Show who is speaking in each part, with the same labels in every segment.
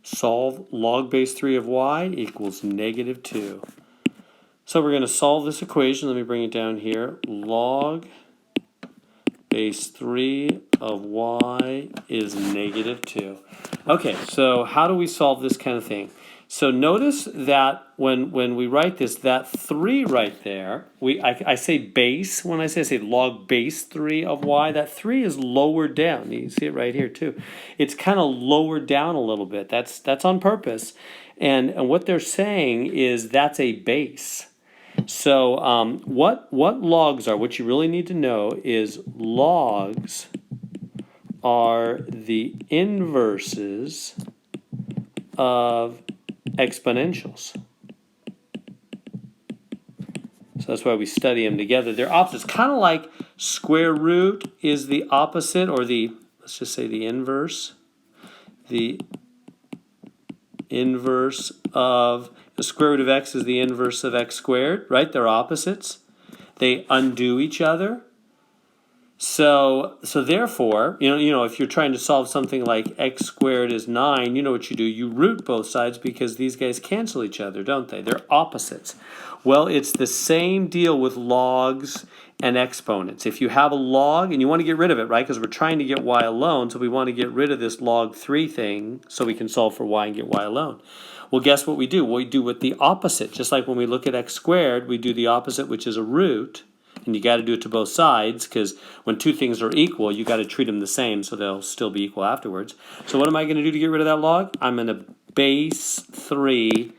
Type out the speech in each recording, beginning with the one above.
Speaker 1: Solve log base 3 of y equals negative 2. So we're going to solve this equation. Let me bring it down here. Log base 3 of y is negative 2. Okay, so how do we solve this kind of thing? So notice that when we write this, that 3 right there, I say base. When I say log base 3 of y, that 3 is lowered down. You can see it right here too. It's kind of lowered down a little bit. That's on purpose. And what they're saying is that's a base. So what logs are, what you really need to know is logs are the inverses of exponentials. So that's why we study them together. They're opposites. Kind of like square root is the opposite, or let's just say the inverse. The inverse of the square root of x is the inverse of x squared, right? They're opposites. They undo each other. So therefore, you know, if you're trying to solve something like x squared is 9, you know what you do? You root both sides because these guys cancel each other, don't they? They're opposites. Well, it's the same deal with logs and exponents. If you have a log and you want to get rid of it, right? Because we're trying to get y alone, so we want to get rid of this log 3 thing so we can solve for y and get y alone. Well, guess what we do? We do with the opposite. Just like when we look at x squared, we do the opposite, which is a root. And you got to do it to both sides, because when two things are equal, you got to treat them the same so they'll still be equal afterwards. So what am I going to do to get rid of that log? I'm going to base 3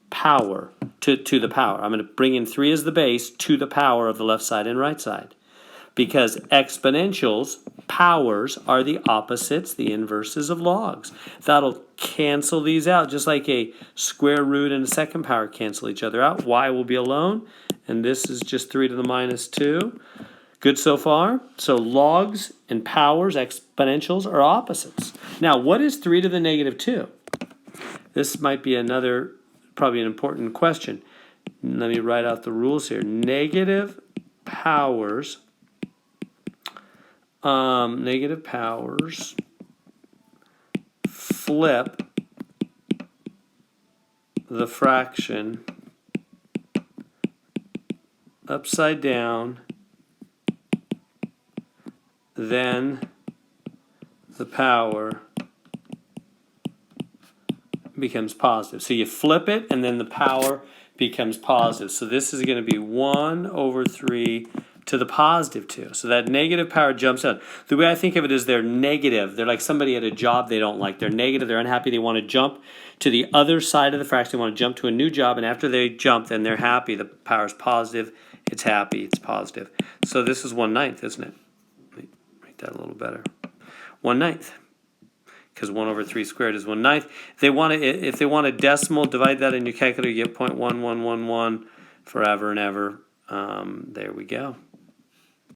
Speaker 1: power to the power. I'm going to bring in 3 as the base to the power of the left side and right side. Because exponentials, powers, are the opposites, the inverses of logs. That'll cancel these out, just like a square root and a second power cancel each other out. Y will be alone, and this is just 3 to the minus 2. Good so far? So logs and powers, exponentials, are opposites. Now, what is 3 to the negative 2? This might be probably an important question. Let me write out the rules here. Negative powers flip the fraction upside down, then the power becomes positive. So you flip it and then the power becomes positive. So this is going to be 1 over 3 to the positive 2. So that negative power jumps out. The way I think of it is they're negative. They're like somebody at a job they don't like. They're negative. They're unhappy. They want to jump to the other side of the fraction. They want to jump to a new job. And after they jump, then they're happy. The power is positive. It's happy. It's positive. So this is 1/9, isn't it? Let me write that a little better. 1/9. Because 1 over 3 squared is 1/9. If they want a decimal, divide that in your calculator. You get 0.1111 forever and ever. There we go.